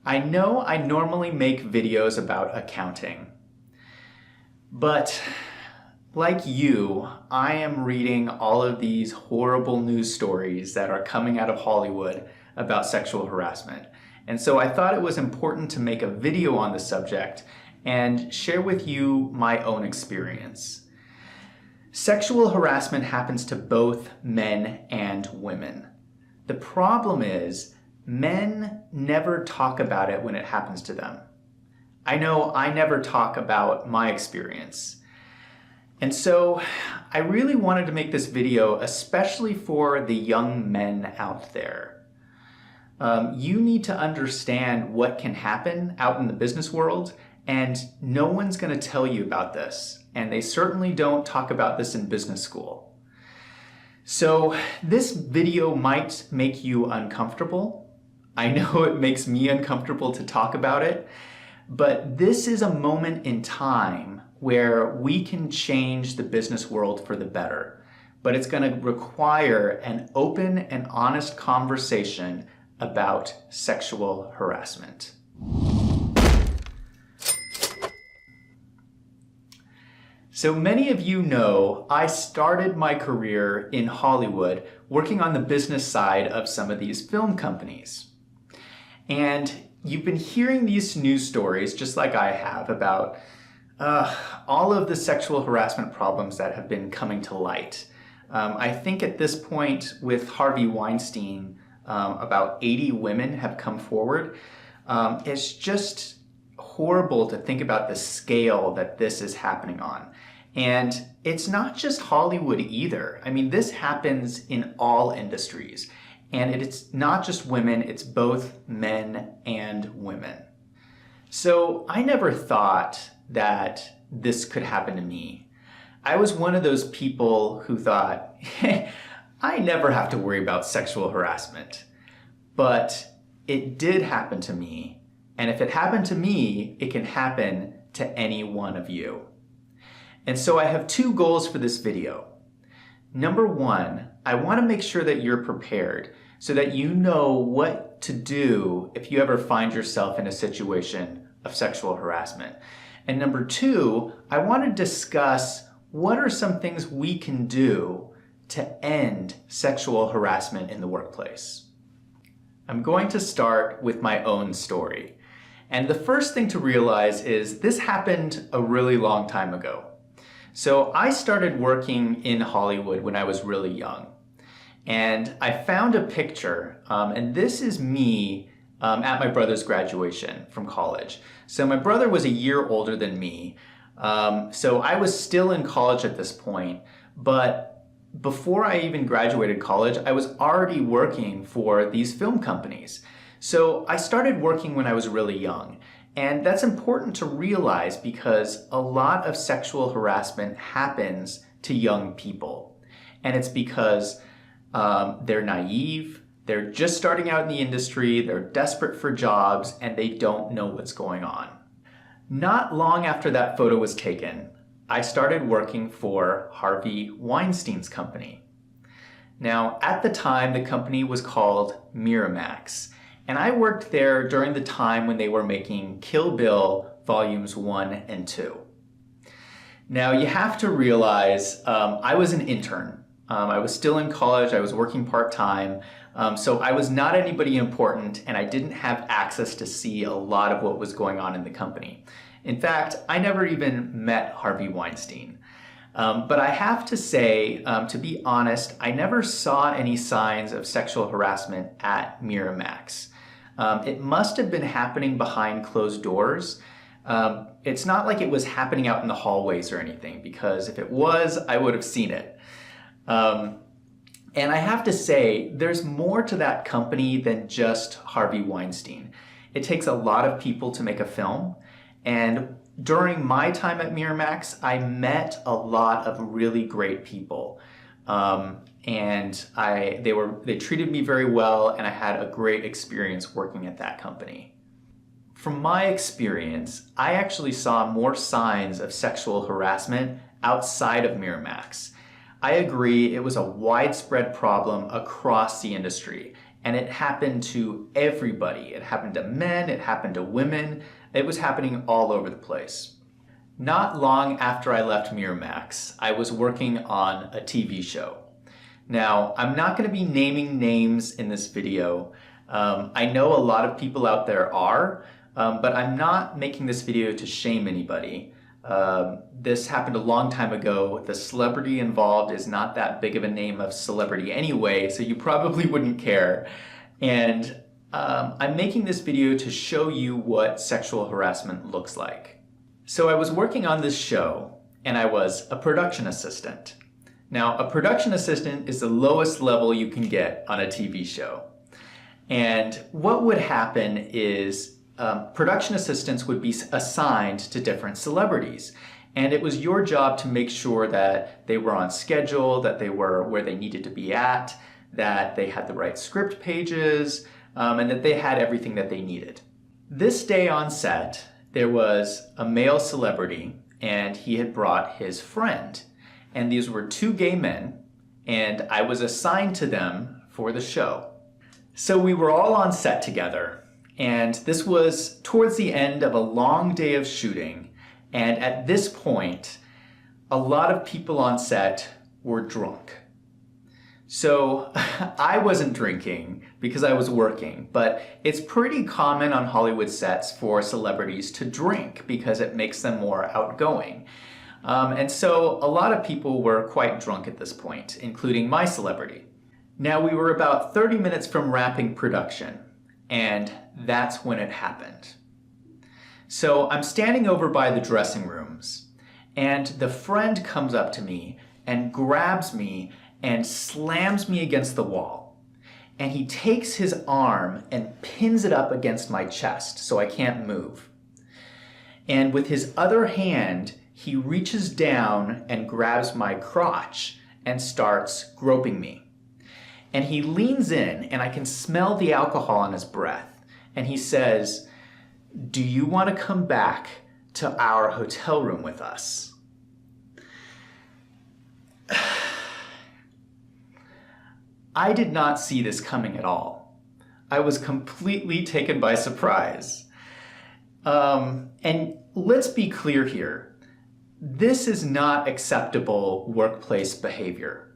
I know I normally make videos about accounting, but like you, I am reading all of these horrible news stories that are coming out of Hollywood about sexual harassment. And so I thought it was important to make a video on the subject and share with you my own experience. Sexual harassment happens to both men and women. The problem is, men never talk about it when it happens to them. I know I never talk about my experience. And so I really wanted to make this video especially for the young men out there. You need to understand what can happen out in the business world, and no one's going to tell you about this. And they certainly don't talk about this in business school. So this video might make you uncomfortable. I know it makes me uncomfortable to talk about it, but this is a moment in time where we can change the business world for the better. But it's going to require an open and honest conversation about sexual harassment. So many of you know I started my career in Hollywood working on the business side of some of these film companies. And you've been hearing these news stories, just like I have, about all of the sexual harassment problems that have been coming to light. I think at this point with Harvey Weinstein, about 80 women have come forward. It's just horrible to think about the scale that this is happening on. And it's not just Hollywood either. I mean, this happens in all industries. And it's not just women, it's both men and women. So I never thought that this could happen to me. I was one of those people who thought, hey, I never have to worry about sexual harassment. But it did happen to me. And if it happened to me, it can happen to any one of you. And so I have two goals for this video. Number one, I want to make sure that you're prepared so that you know what to do if you ever find yourself in a situation of sexual harassment. And number two, I want to discuss what are some things we can do to end sexual harassment in the workplace. I'm going to start with my own story. And the first thing to realize is this happened a really long time ago. So I started working in Hollywood when I was really young. And I found a picture, and this is me at my brother's graduation from college. So my brother was a year older than me. So I was still in college at this point, but before I even graduated college, I was already working for these film companies. So I started working when I was really young. And that's important to realize because a lot of sexual harassment happens to young people. And it's because they're naive, they're just starting out in the industry, they're desperate for jobs, and they don't know what's going on. Not long after that photo was taken, I started working for Harvey Weinstein's company. Now, at the time, the company was called Miramax. And I worked there during the time when they were making Kill Bill Volumes 1 and 2. Now you have to realize I was an intern. I was still in college, I was working part-time, so I was not anybody important and I didn't have access to see a lot of what was going on in the company. In fact, I never even met Harvey Weinstein. But I have to say, to be honest, I never saw any signs of sexual harassment at Miramax. It must have been happening behind closed doors. It's not like it was happening out in the hallways or anything, because if it was, I would have seen it. And I have to say, there's more to that company than just Harvey Weinstein. It takes a lot of people to make a film, and during my time at Miramax, I met a lot of really great people. And they treated me very well, and I had a great experience working at that company. From my experience, I actually saw more signs of sexual harassment outside of Miramax. I agree it was a widespread problem across the industry, and it happened to everybody. It happened to men, it happened to women, it was happening all over the place. Not long after I left Miramax, I was working on a TV show. Now, I'm not going to be naming names in this video. I know a lot of people out there are, but I'm not making this video to shame anybody. This happened a long time ago. The celebrity involved is not that big of a name of celebrity anyway, so you probably wouldn't care. And I'm making this video to show you what sexual harassment looks like. So I was working on this show, and I was a production assistant. Now, a production assistant is the lowest level you can get on a TV show. And what would happen is production assistants would be assigned to different celebrities. And it was your job to make sure that they were on schedule, that they were where they needed to be at, that they had the right script pages, and that they had everything that they needed. This day on set, there was a male celebrity, and he had brought his friend. And these were two gay men, and I was assigned to them for the show. So we were all on set together, and this was towards the end of a long day of shooting. And at this point, a lot of people on set were drunk. So I wasn't drinking because I was working, but it's pretty common on Hollywood sets for celebrities to drink because it makes them more outgoing. And so a lot of people were quite drunk at this point, including my celebrity. Now we were about 30 minutes from wrapping production, and that's when it happened. So I'm standing over by the dressing rooms, and the friend comes up to me and grabs me and slams me against the wall. And he takes his arm and pins it up against my chest so I can't move. And with his other hand, he reaches down and grabs my crotch and starts groping me. And he leans in, and I can smell the alcohol on his breath. And he says, "Do you want to come back to our hotel room with us?" I did not see this coming at all. I was completely taken by surprise. And let's be clear here. This is not acceptable workplace behavior.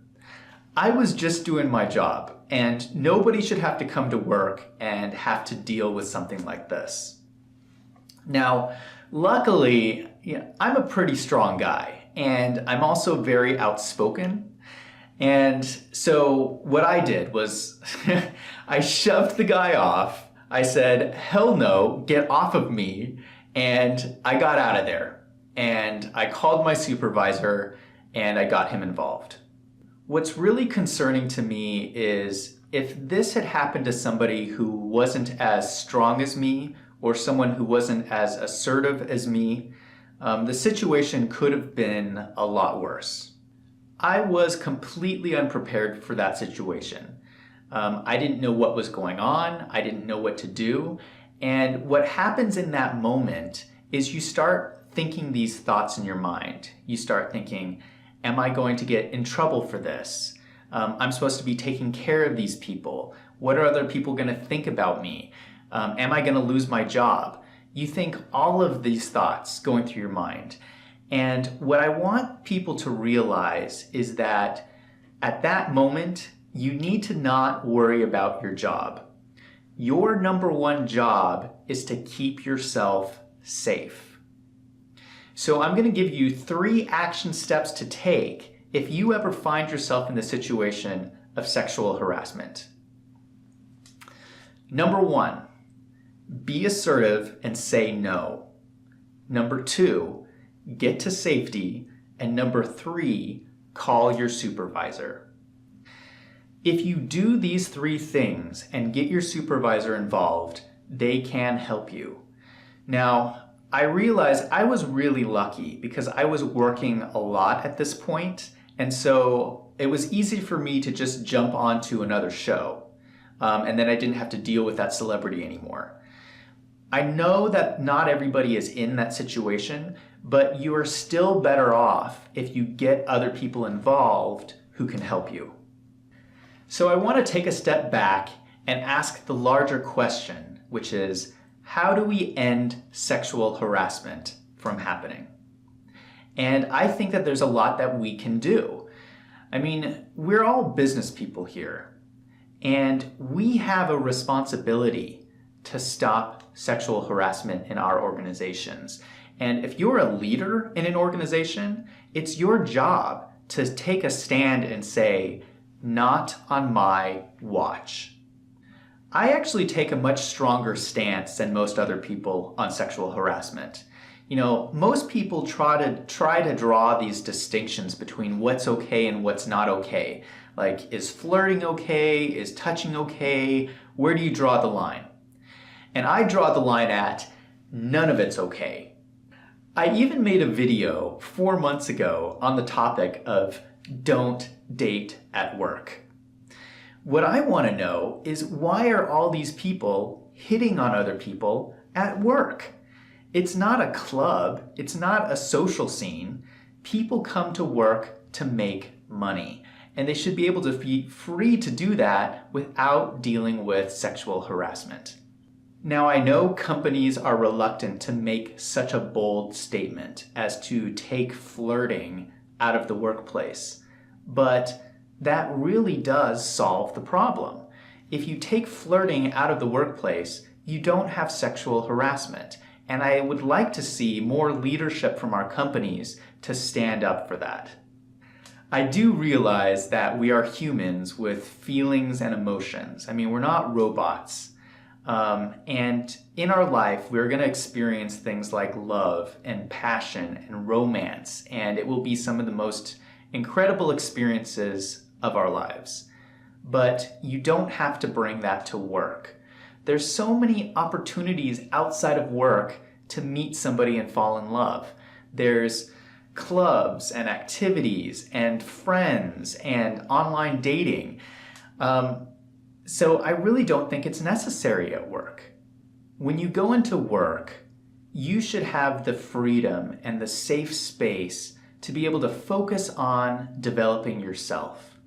I was just doing my job, and nobody should have to come to work and have to deal with something like this. Now, luckily, I'm a pretty strong guy, and I'm also very outspoken. And so what I did was I shoved the guy off. I said, "Hell no, get off of me." And I got out of there. And I called my supervisor and I got him involved. What's really concerning to me is if this had happened to somebody who wasn't as strong as me or someone who wasn't as assertive as me, the situation could have been a lot worse. I was completely unprepared for that situation. I didn't know what was going on. I didn't know what to do. And what happens in that moment is you start thinking these thoughts in your mind. You start thinking, am I going to get in trouble for this? I'm supposed to be taking care of these people. What are other people going to think about me? Am I going to lose my job? You think all of these thoughts going through your mind. And what I want people to realize is that at that moment, you need to not worry about your job. Your number one job is to keep yourself safe. So I'm going to give you 3 action steps to take if you ever find yourself in the situation of sexual harassment. Number 1, be assertive and say no. Number 2, get to safety. And number 3, call your supervisor. If you do these 3 things and get your supervisor involved, they can help you. Now, I realized I was really lucky because I was working a lot at this point, and so it was easy for me to just jump onto another show, and then I didn't have to deal with that celebrity anymore. I know that not everybody is in that situation, but you are still better off if you get other people involved who can help you. So I want to take a step back and ask the larger question, which is, how do we end sexual harassment from happening? And I think that there's a lot that we can do. I mean, we're all business people here, and we have a responsibility to stop sexual harassment in our organizations. And if you're a leader in an organization, it's your job to take a stand and say, not on my watch. I actually take a much stronger stance than most other people on sexual harassment. You know, most people try to draw these distinctions between what's okay and what's not okay. Like, is flirting okay? Is touching okay? Where do you draw the line? And I draw the line at none of it's okay. I even made a video 4 months ago on the topic of don't date at work. What I want to know is, why are all these people hitting on other people at work? It's not a club. It's not a social scene. People come to work to make money, and they should be able to be free to do that without dealing with sexual harassment. Now, I know companies are reluctant to make such a bold statement as to take flirting out of the workplace, but that really does solve the problem. If you take flirting out of the workplace, you don't have sexual harassment. And I would like to see more leadership from our companies to stand up for that. I do realize that we are humans with feelings and emotions. I mean, we're not robots. And in our life, we're going to experience things like love and passion and romance, and it will be some of the most incredible experiences of our lives. But you don't have to bring that to work. There's so many opportunities outside of work to meet somebody and fall in love. There's clubs and activities and friends and online dating. So I really don't think it's necessary at work. When you go into work, you should have the freedom and the safe space to be able to focus on developing yourself.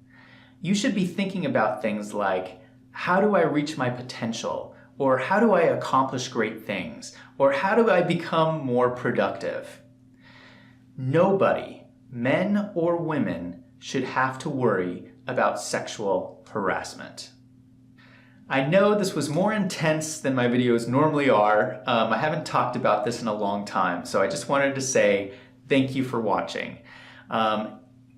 You should be thinking about things like, how do I reach my potential? Or how do I accomplish great things? Or how do I become more productive? Nobody, men or women, should have to worry about sexual harassment. I know this was more intense than my videos normally are. I haven't talked about this in a long time, so I just wanted to say thank you for watching.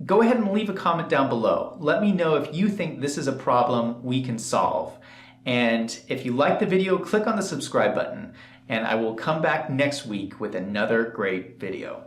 Go ahead and leave a comment down below. Let me know if you think this is a problem we can solve. And if you like the video, click on the subscribe button, and I will come back next week with another great video.